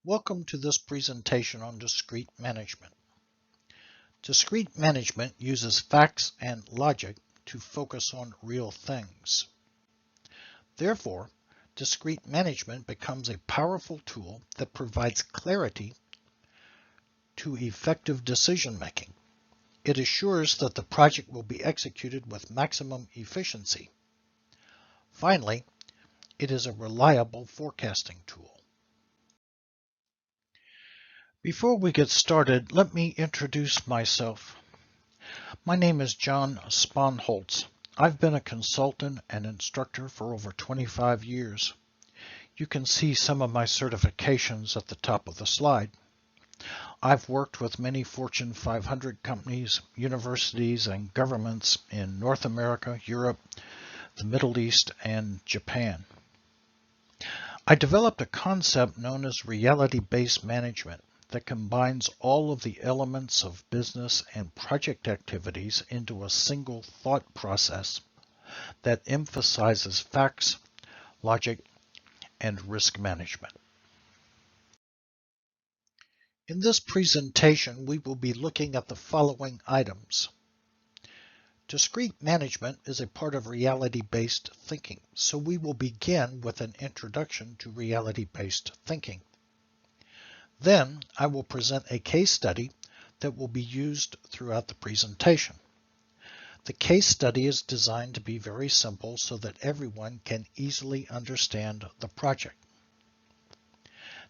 Welcome to this presentation on discrete management. Discrete management uses facts and logic to focus on real things. Therefore, discrete management becomes a powerful tool that provides clarity to effective decision making. It assures that the project will be executed with maximum efficiency. Finally, it is a reliable forecasting tool. Before we get started, let me introduce myself. My name is John Sponholtz. I've been a consultant and instructor for over 25 years. You can see some of my certifications at the top of the slide. I've worked with many Fortune 500 companies, universities, and governments in North America, Europe, the Middle East, and Japan. I developed a concept known as reality-based management that combines all of the elements of business and project activities into a single thought process that emphasizes facts, logic, and risk management. In this presentation, we will be looking at the following items. Discrete management is a part of reality-based thinking, so we will begin with an introduction to reality-based thinking. Then I will present a case study that will be used throughout the presentation. The case study is designed to be very simple so that everyone can easily understand the project.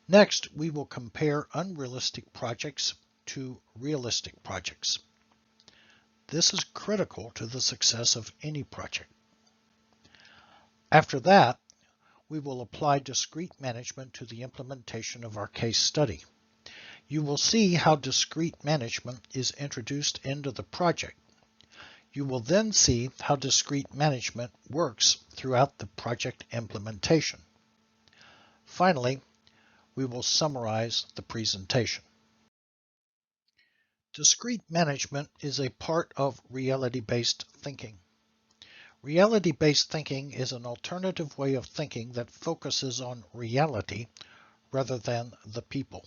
Next, we will compare unrealistic projects to realistic projects. This is critical to the success of any project. After that, we will apply discrete management to the implementation of our case study. You will see how discrete management is introduced into the project. You will then see how discrete management works throughout the project implementation. Finally, we will summarize the presentation. Discrete management is a part of reality-based thinking. Reality-based thinking is an alternative way of thinking that focuses on reality rather than the people.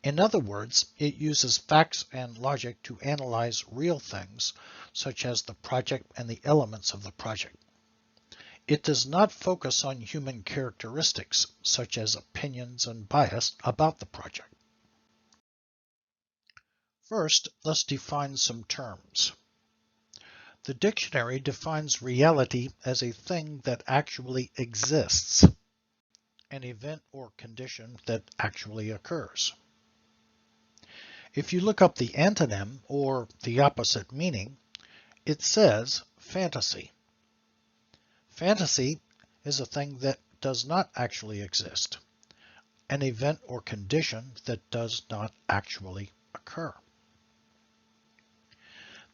In other words, it uses facts and logic to analyze real things, such as the project and the elements of the project. It does not focus on human characteristics, such as opinions and bias about the project. First, let's define some terms. The dictionary defines reality as a thing that actually exists, an event or condition that actually occurs. If you look up the antonym or the opposite meaning, it says fantasy. Fantasy is a thing that does not actually exist, an event or condition that does not actually occur.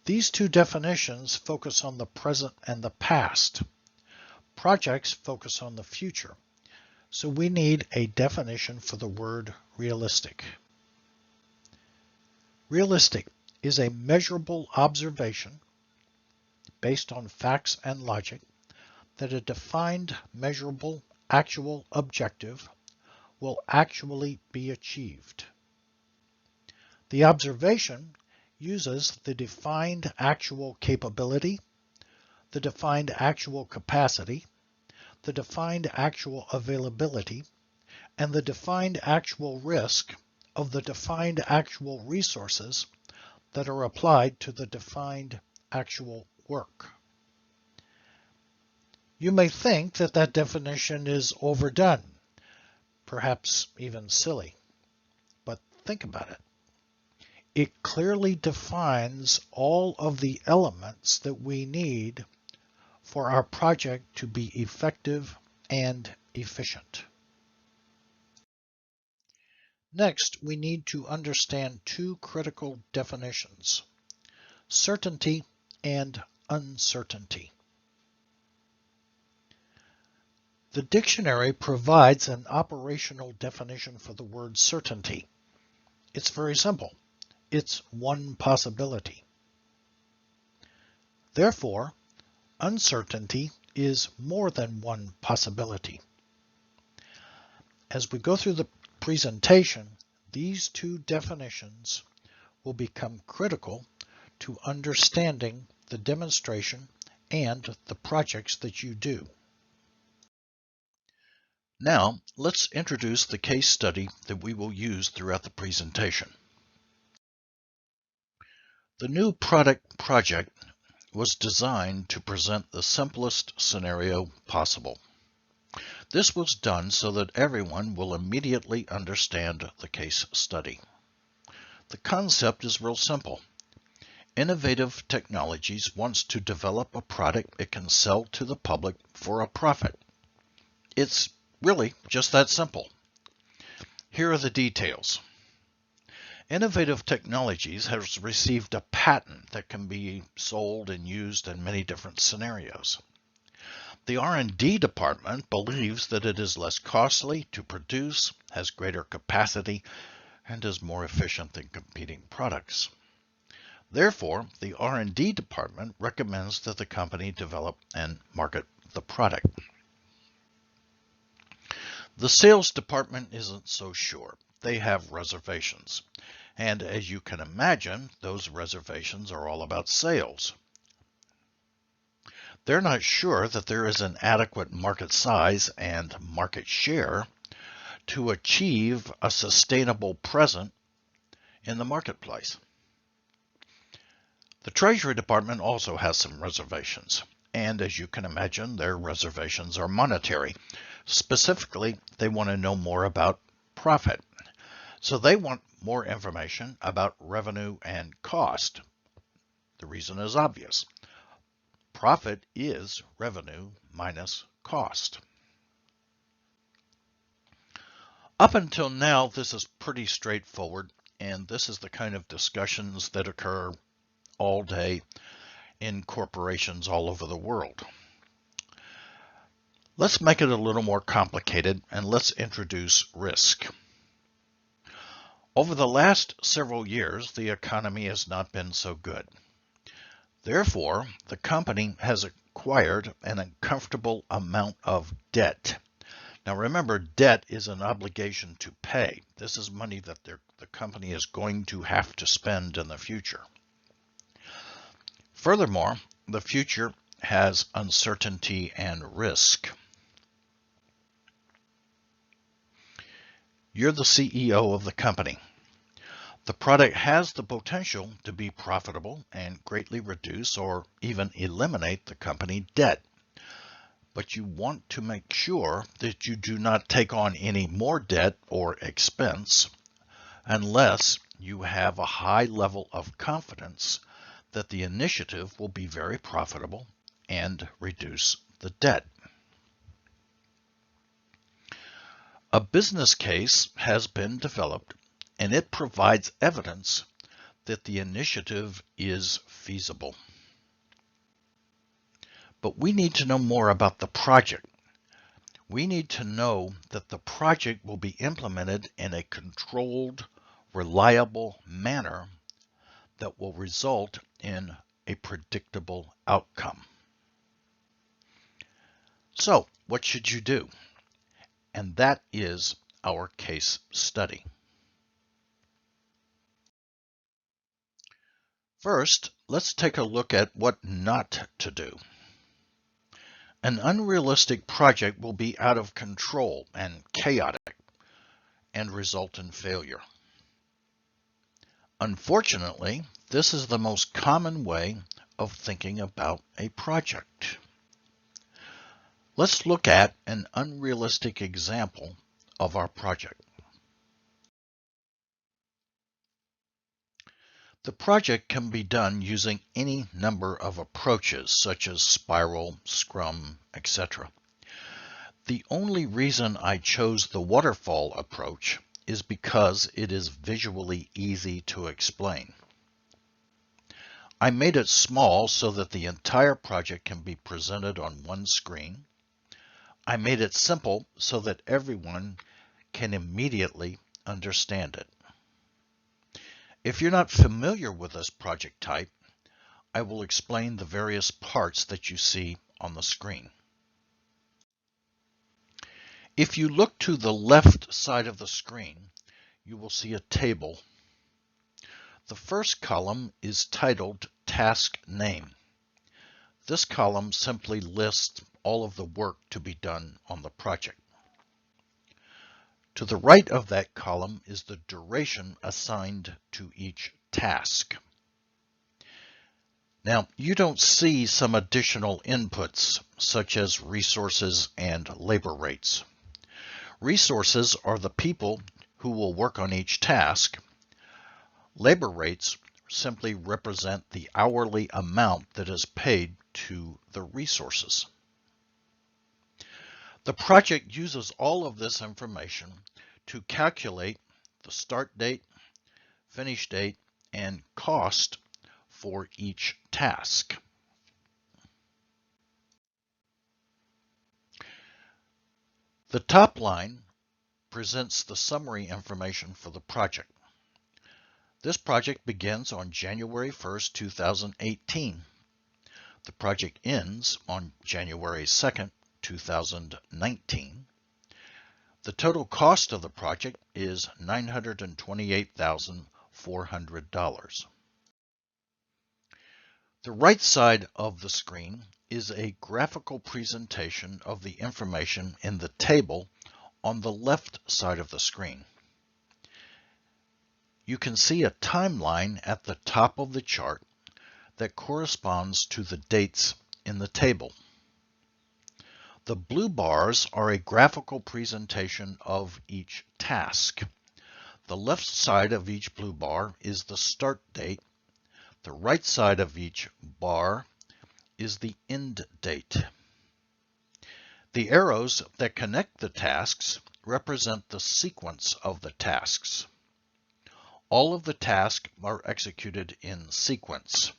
These two definitions focus on the present and the past. Projects focus on the future, so we need a definition for the word realistic. Realistic is a measurable observation based on facts and logic that a defined, measurable, actual objective will actually be achieved. The observation uses the defined actual capability, the defined actual capacity, the defined actual availability, and the defined actual risk of the defined actual resources that are applied to the defined actual work. You may think that that definition is overdone, perhaps even silly, but think about it. It clearly defines all of the elements that we need for our project to be effective and efficient. Next, we need to understand two critical definitions: certainty and uncertainty. The dictionary provides an operational definition for the word certainty. It's very simple. It's one possibility. Therefore, uncertainty is more than one possibility. As we go through the presentation, these two definitions will become critical to understanding the demonstration and the projects that you do. Now, let's introduce the case study that we will use throughout the presentation. The new product project was designed to present the simplest scenario possible. This was done so that everyone will immediately understand the case study. The concept is real simple. Innovative Technologies wants to develop a product it can sell to the public for a profit. It's really just that simple. Here are the details. Innovative Technologies has received a patent that can be sold and used in many different scenarios. The R&D department believes that it is less costly to produce, has greater capacity, and is more efficient than competing products. Therefore, the R&D department recommends that the company develop and market the product. The sales department isn't so sure. They have reservations. And as you can imagine, those reservations are all about sales. They're not sure that there is an adequate market size and market share to achieve a sustainable presence in the marketplace. The Treasury Department also has some reservations, and as you can imagine, their reservations are monetary. Specifically, they want to know more about profit. So they want more information about revenue and cost. The reason is obvious. Profit is revenue minus cost. Up until now, this is pretty straightforward, and this is the kind of discussions that occur all day in corporations all over the world. Let's make it a little more complicated, and let's introduce risk. Over the last several years, the economy has not been so good. Therefore, the company has acquired an uncomfortable amount of debt. Now remember, debt is an obligation to pay. This is money that the company is going to have to spend in the future. Furthermore, the future has uncertainty and risk. You're the CEO of the company. The product has the potential to be profitable and greatly reduce or even eliminate the company debt. But you want to make sure that you do not take on any more debt or expense unless you have a high level of confidence that the initiative will be very profitable and reduce the debt. A business case has been developed, and it provides evidence that the initiative is feasible. But we need to know more about the project. We need to know that the project will be implemented in a controlled, reliable manner that will result in a predictable outcome. So, what should you do? And that is our case study. First, let's take a look at what not to do. An unrealistic project will be out of control and chaotic and result in failure. Unfortunately, this is the most common way of thinking about a project. Let's look at an unrealistic example of our project. The project can be done using any number of approaches, such as spiral, scrum, etc. The only reason I chose the waterfall approach is because it is visually easy to explain. I made it small so that the entire project can be presented on one screen. I made it simple so that everyone can immediately understand it. If you're not familiar with this project type, I will explain the various parts that you see on the screen. If you look to the left side of the screen, you will see a table. The first column is titled Task Name. This column simply lists all of the work to be done on the project. To the right of that column is the duration assigned to each task. Now, you don't see some additional inputs, such as resources and labor rates. Resources are the people who will work on each task. Labor rates simply represent the hourly amount that is paid to the resources. The project uses all of this information to calculate the start date, finish date, and cost for each task. The top line presents the summary information for the project. This project begins on January 1st, 2018. The project ends on January 2nd, 2019. The total cost of the project is $928,400. The right side of the screen is a graphical presentation of the information in the table on the left side of the screen. You can see a timeline at the top of the chart that corresponds to the dates in the table. The blue bars are a graphical presentation of each task. The left side of each blue bar is the start date. The right side of each bar is the end date. The arrows that connect the tasks represent the sequence of the tasks. All of the tasks are executed in sequence.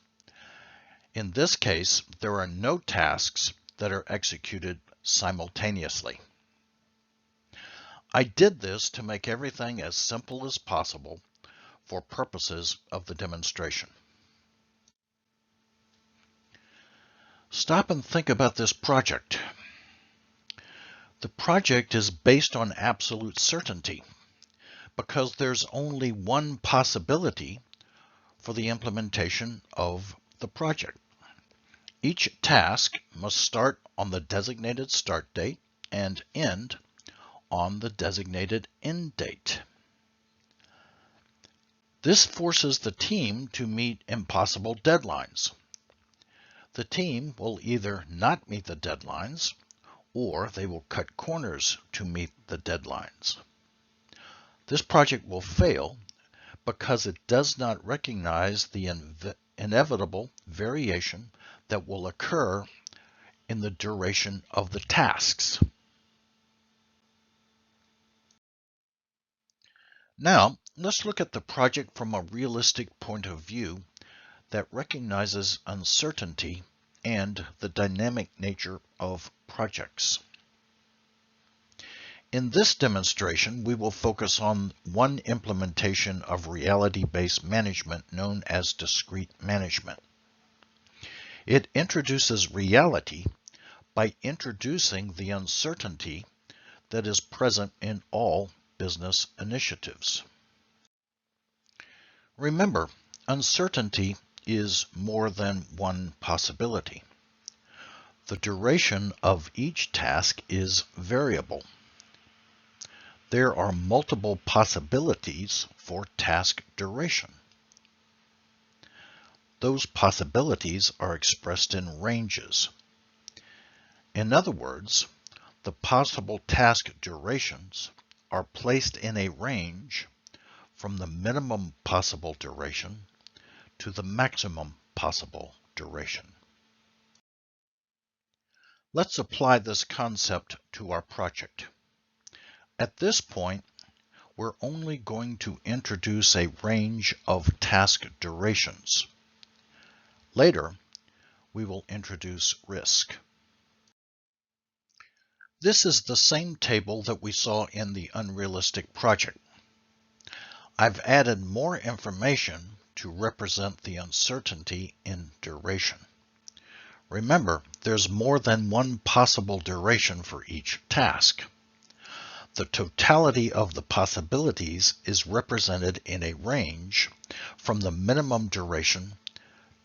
In this case, there are no tasks that are executed simultaneously. I did this to make everything as simple as possible for purposes of the demonstration. Stop and think about this project. The project is based on absolute certainty because there's only one possibility for the implementation of the project. Each task must start on the designated start date and end on the designated end date. This forces the team to meet impossible deadlines. The team will either not meet the deadlines or they will cut corners to meet the deadlines. This project will fail because it does not recognize the inevitable variation that will occur in the duration of the tasks. Now, let's look at the project from a realistic point of view that recognizes uncertainty and the dynamic nature of projects. In this demonstration, we will focus on one implementation of reality-based management known as discrete management. It introduces reality by introducing the uncertainty that is present in all business initiatives. Remember, uncertainty is more than one possibility. The duration of each task is variable. There are multiple possibilities for task duration. Those possibilities are expressed in ranges. In other words, the possible task durations are placed in a range from the minimum possible duration to the maximum possible duration. Let's apply this concept to our project. At this point, we're only going to introduce a range of task durations. Later, we will introduce risk. This is the same table that we saw in the unrealistic project. I've added more information to represent the uncertainty in duration. Remember, there's more than one possible duration for each task. The totality of the possibilities is represented in a range from the minimum duration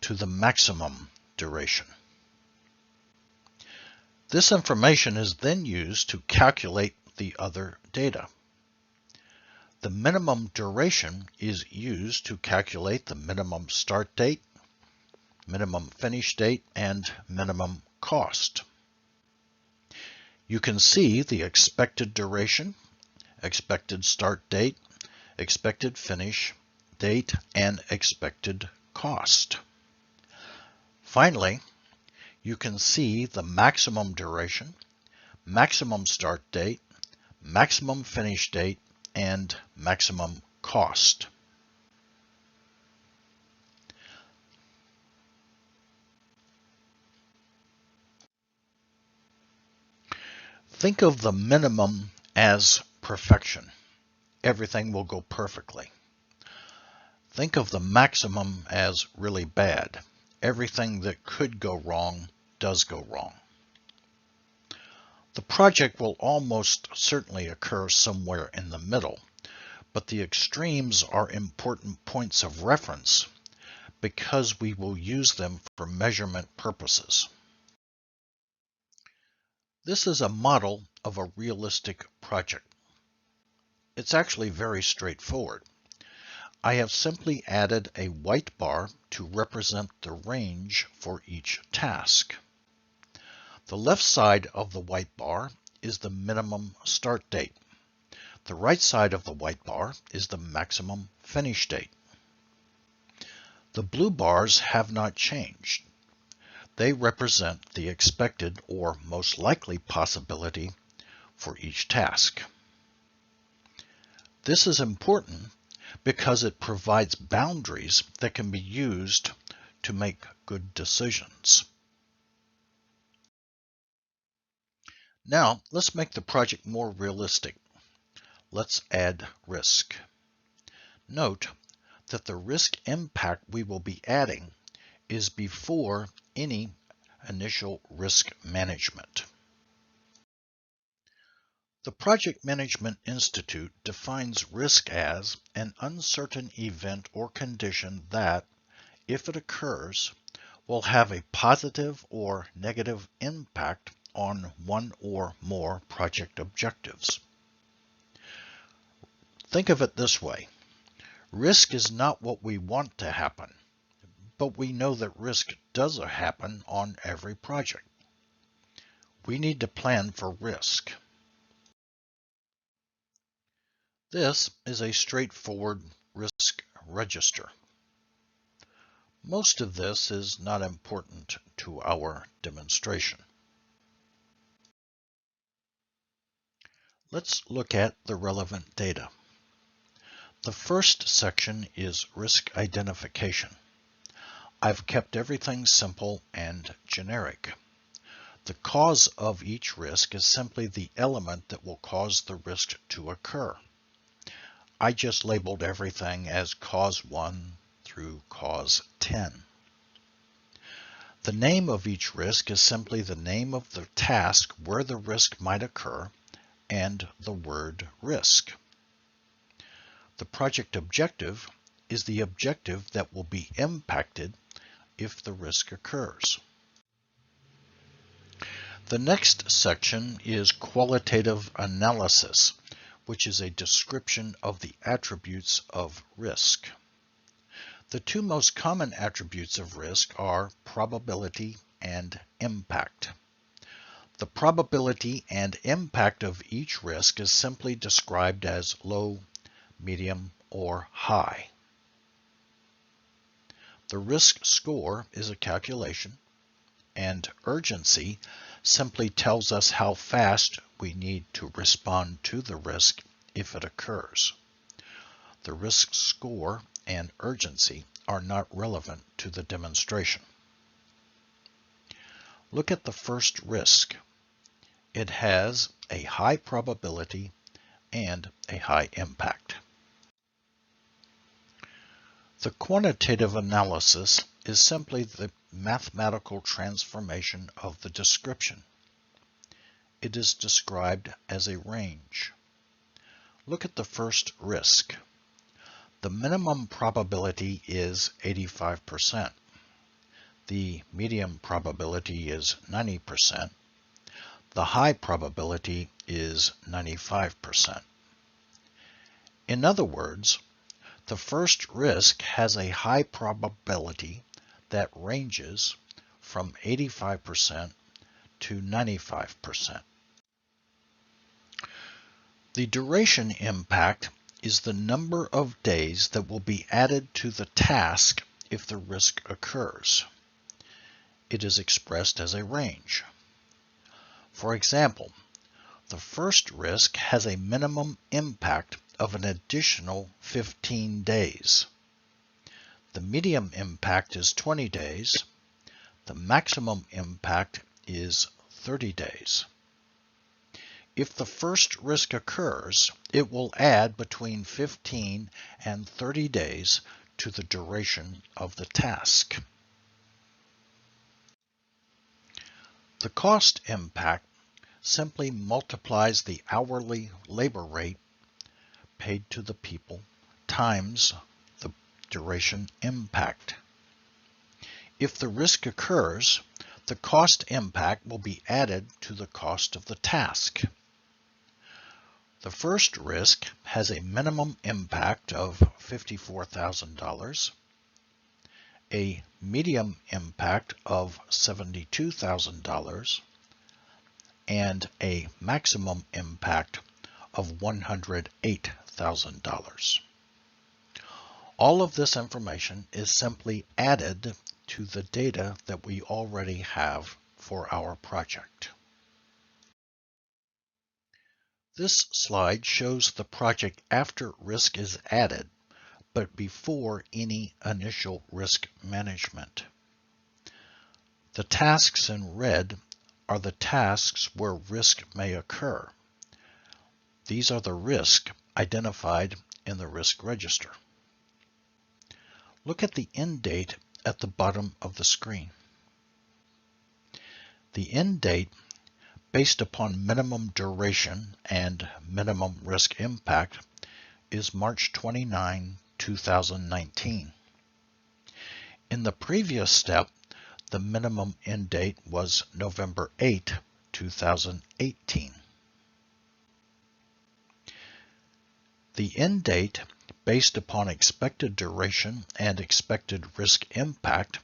to the maximum duration. This information is then used to calculate the other data. The minimum duration is used to calculate the minimum start date, minimum finish date, and minimum cost. You can see the expected duration, expected start date, expected finish date, and expected cost. Finally, you can see the maximum duration, maximum start date, maximum finish date, and maximum cost. Think of the minimum as perfection. Everything will go perfectly. Think of the maximum as really bad. Everything that could go wrong does go wrong. The project will almost certainly occur somewhere in the middle, but the extremes are important points of reference because we will use them for measurement purposes. This is a model of a realistic project. It's actually very straightforward. I have simply added a white bar to represent the range for each task. The left side of the white bar is the minimum start date. The right side of the white bar is the maximum finish date. The blue bars have not changed. They represent the expected or most likely possibility for each task. This is important because it provides boundaries that can be used to make good decisions. Now, let's make the project more realistic. Let's add risk. Note that the risk impact we will be adding is before any initial risk management. The Project Management Institute defines risk as an uncertain event or condition that, if it occurs, will have a positive or negative impact on one or more project objectives. Think of it this way. Risk is not what we want to happen, but we know that risk does happen on every project. We need to plan for risk. This is a straightforward risk register. Most of this is not important to our demonstration. Let's look at the relevant data. The first section is risk identification. I've kept everything simple and generic. The cause of each risk is simply the element that will cause the risk to occur. I just labeled everything as cause 1 through cause 10. The name of each risk is simply the name of the task where the risk might occur and the word risk. The project objective is the objective that will be impacted if the risk occurs. The next section is qualitative analysis, which is a description of the attributes of risk. The two most common attributes of risk are probability and impact. The probability and impact of each risk is simply described as low, medium, or high. The risk score is a calculation, and urgency simply tells us how fast we need to respond to the risk if it occurs. The risk score and urgency are not relevant to the demonstration. Look at the first risk. It has a high probability and a high impact. The quantitative analysis is simply the mathematical transformation of the description. It is described as a range. Look at the first risk. The minimum probability is 85%. The medium probability is 90%. The high probability is 95%. In other words, the first risk has a high probability that ranges from 85% to 95%. The duration impact is the number of days that will be added to the task if the risk occurs. It is expressed as a range. For example, the first risk has a minimum impact of an additional 15 days. The medium impact is 20 days. The maximum impact is 30 days. If the first risk occurs, it will add between 15 and 30 days to the duration of the task. The cost impact simply multiplies the hourly labor rate paid to the people times the duration impact. If the risk occurs, the cost impact will be added to the cost of the task. The first risk has a minimum impact of $54,000, a medium impact of $72,000, and a maximum impact of $108,000. All of this information is simply added to the data that we already have for our project. This slide shows the project after risk is added, but before any initial risk management. The tasks in red are the tasks where risk may occur. These are the risks identified in the risk register. Look at the end date at the bottom of the screen. The end date, based upon minimum duration and minimum risk impact, is March 29, 2019. In the previous step, the minimum end date was November 8, 2018. The end date, based upon expected duration and expected risk impact,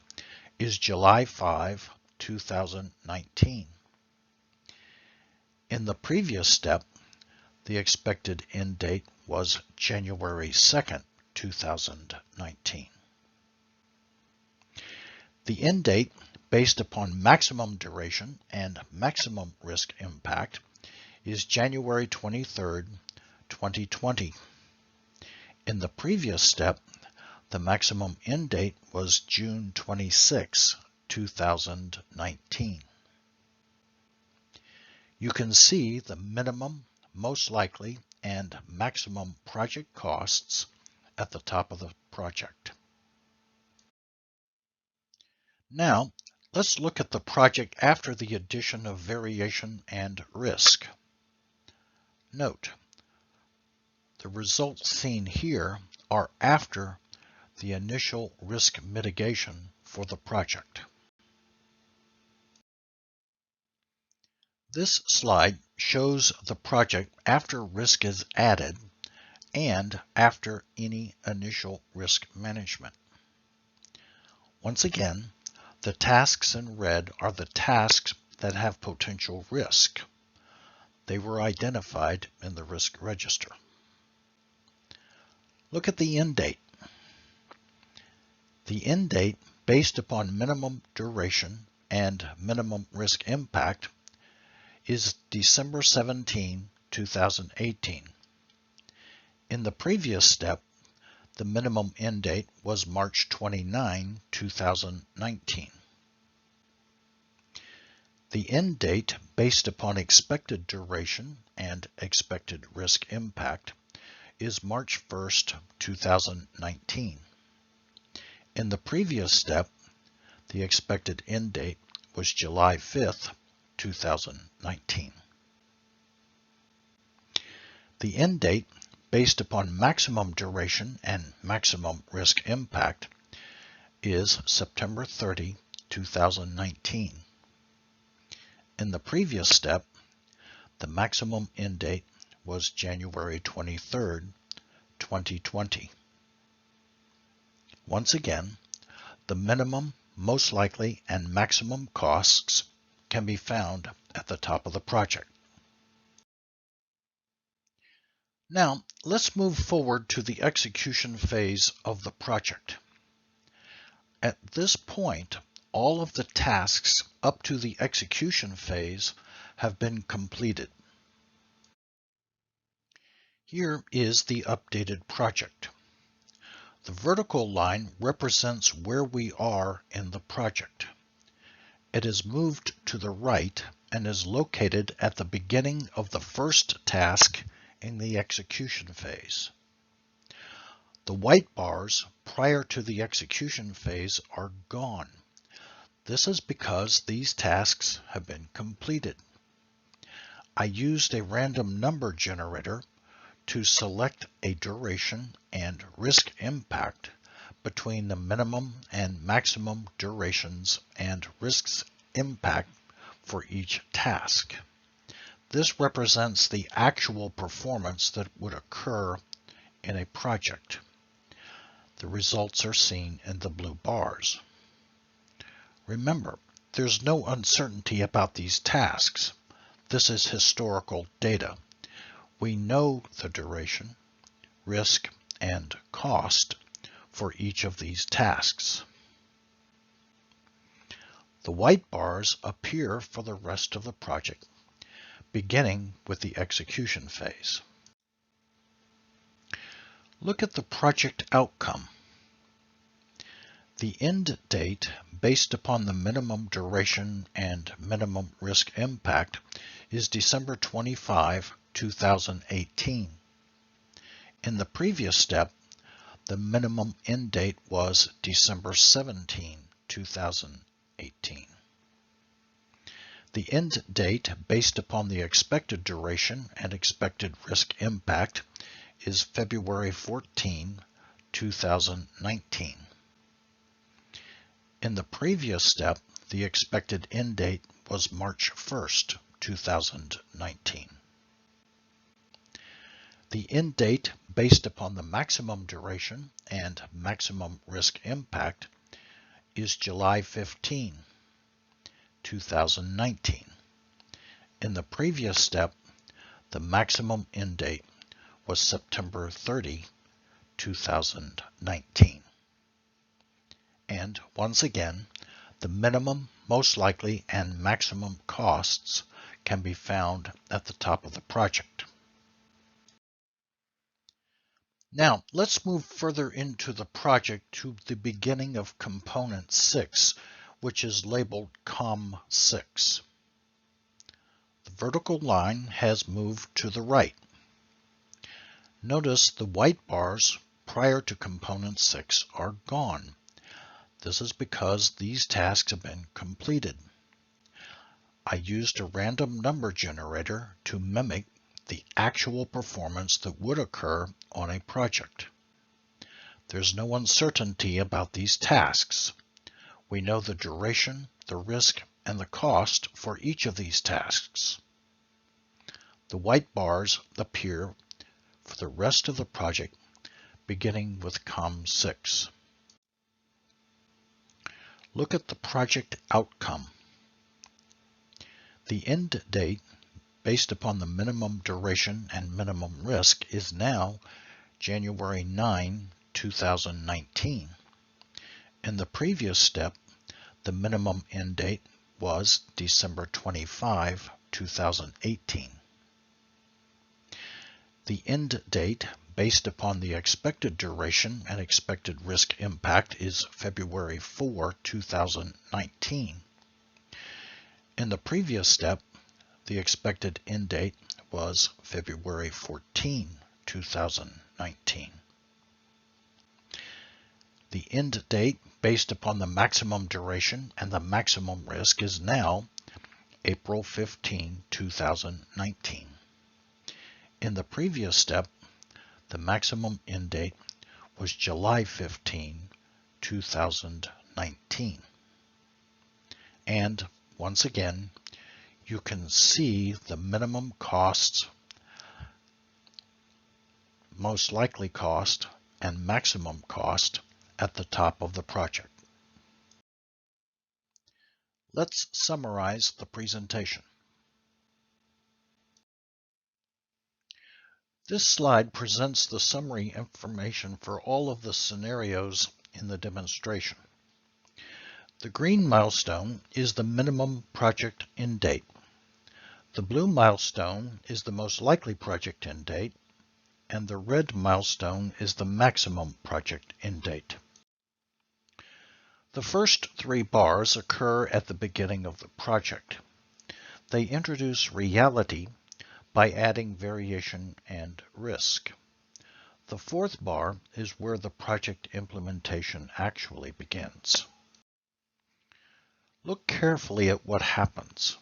is July 5, 2019. In the previous step, the expected end date was January 2, 2019. The end date, based upon maximum duration and maximum risk impact, is January 23, 2020. In the previous step, the maximum end date was June 26, 2019. You can see the minimum, most likely, and maximum project costs at the top of the project. Now, let's look at the project after the addition of variation and risk. Note, the results seen here are after the initial risk mitigation for the project. This slide shows the project after risk is added and after any initial risk management. Once again, the tasks in red are the tasks that have potential risk. They were identified in the risk register. Look at the end date. The end date, based upon minimum duration and minimum risk impact, is December 17, 2018. In the previous step, the minimum end date was March 29, 2019. The end date, based upon expected duration and expected risk impact, is March 1, 2019. In the previous step, the expected end date was July 5, 2019. The end date, based upon maximum duration and maximum risk impact is September 30, 2019. In the previous step, the maximum end date was January 23, 2020. Once again, the minimum, most likely, and maximum costs can be found at the top of the project. Now, let's move forward to the execution phase of the project. At this point, all of the tasks up to the execution phase have been completed. Here is the updated project. The vertical line represents where we are in the project. It is moved to the right and is located at the beginning of the first task in the execution phase. The white bars prior to the execution phase are gone. This is because these tasks have been completed. I used a random number generator to select a duration and risk impact between the minimum and maximum durations and risks impact for each task. This represents the actual performance that would occur in a project. The results are seen in the blue bars. Remember, there's no uncertainty about these tasks. This is historical data. We know the duration, risk, and cost for each of these tasks. The white bars appear for the rest of the project, beginning with the execution phase. Look at the project outcome. The end date, based upon the minimum duration and minimum risk impact, is December 25, 2018. In the previous step, the minimum end date was December 17, 2018. The end date, based upon the expected duration and expected risk impact, is February 14, 2019. In the previous step, the expected end date was March 1st, 2019. The end date, based upon the maximum duration and maximum risk impact, is July 15, 2019. In the previous step, the maximum end date was September 30, 2019. And once again, the minimum, most likely, and maximum costs can be found at the top of the project. Now, let's move further into the project to the beginning of component 6, which is labeled COM6. The vertical line has moved to the right. Notice the white bars prior to component 6 are gone. This is because these tasks have been completed. I used a random number generator to mimic the actual performance that would occur on a project. There's no uncertainty about these tasks. We know the duration, the risk, and the cost for each of these tasks. The white bars appear for the rest of the project, beginning with COM6. Look at the project outcome. The end date, based upon the minimum duration and minimum risk, is now January 9, 2019. In the previous step, the minimum end date was December 25, 2018. The end date, based upon the expected duration and expected risk impact, is February 4, 2019. In the previous step, the expected end date was February 14, 2019. The end date, based upon the maximum duration and the maximum risk, is now April 15, 2019. In the previous step, The maximum end date was July 15, 2019. And once again, you can see the minimum costs, most likely cost, and maximum cost at the top of the project. Let's summarize the presentation. This slide presents the summary information for all of the scenarios in the demonstration. The green milestone is the minimum project end date. The blue milestone is the most likely project end date, and the red milestone is the maximum project end date. The first three bars occur at the beginning of the project. They introduce reality by adding variation and risk. The fourth bar is where the project implementation actually begins. Look carefully at what happens.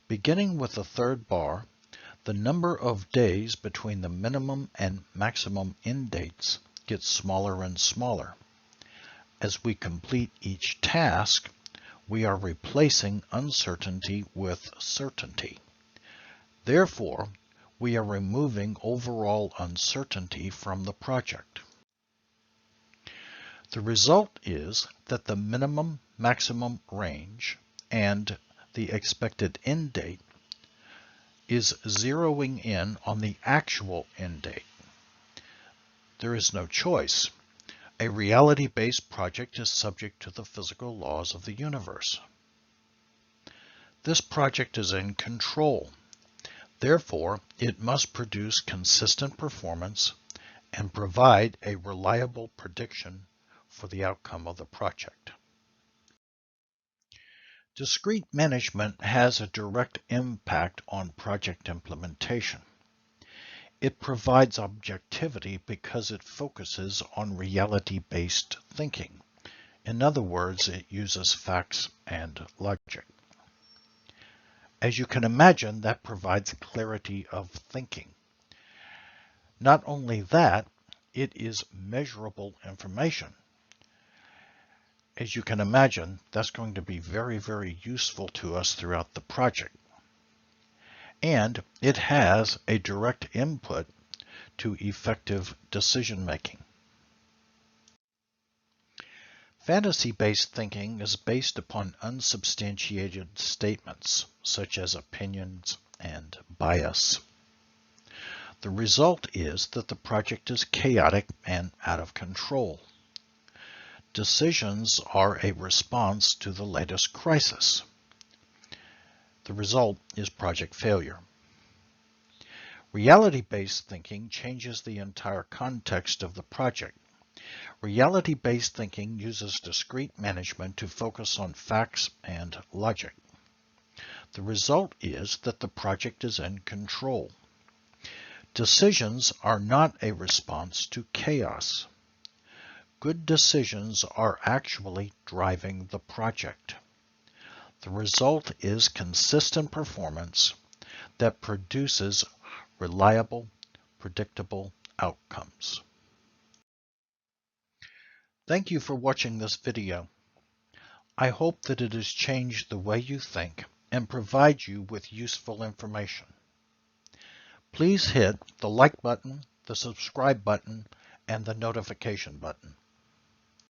Beginning with the third bar, the number of days between the minimum and maximum end dates gets smaller and smaller. As we complete each task, we are replacing uncertainty with certainty. Therefore, we are removing overall uncertainty from the project. The result is that the minimum-maximum range and the expected end date is zeroing in on the actual end date. There is no choice. A reality-based project is subject to the physical laws of the universe. This project is in control. Therefore, it must produce consistent performance and provide a reliable prediction for the outcome of the project. Discrete management has a direct impact on project implementation. It provides objectivity because it focuses on reality-based thinking. In other words, it uses facts and logic. As you can imagine, that provides clarity of thinking. Not only that, it is measurable information. As you can imagine, that's going to be very, very useful to us throughout the project. And it has a direct input to effective decision making. Fantasy-based thinking is based upon unsubstantiated statements, such as opinions and bias. The result is that the project is chaotic and out of control. Decisions are a response to the latest crisis. The result is project failure. Reality-based thinking changes the entire context of the project. Reality-based thinking uses discrete management to focus on facts and logic. The result is that the project is in control. Decisions are not a response to chaos. Good decisions are actually driving the project. The result is consistent performance that produces reliable, predictable outcomes. Thank you for watching this video. I hope that it has changed the way you think and provide you with useful information. Please hit the like button, the subscribe button, and the notification button.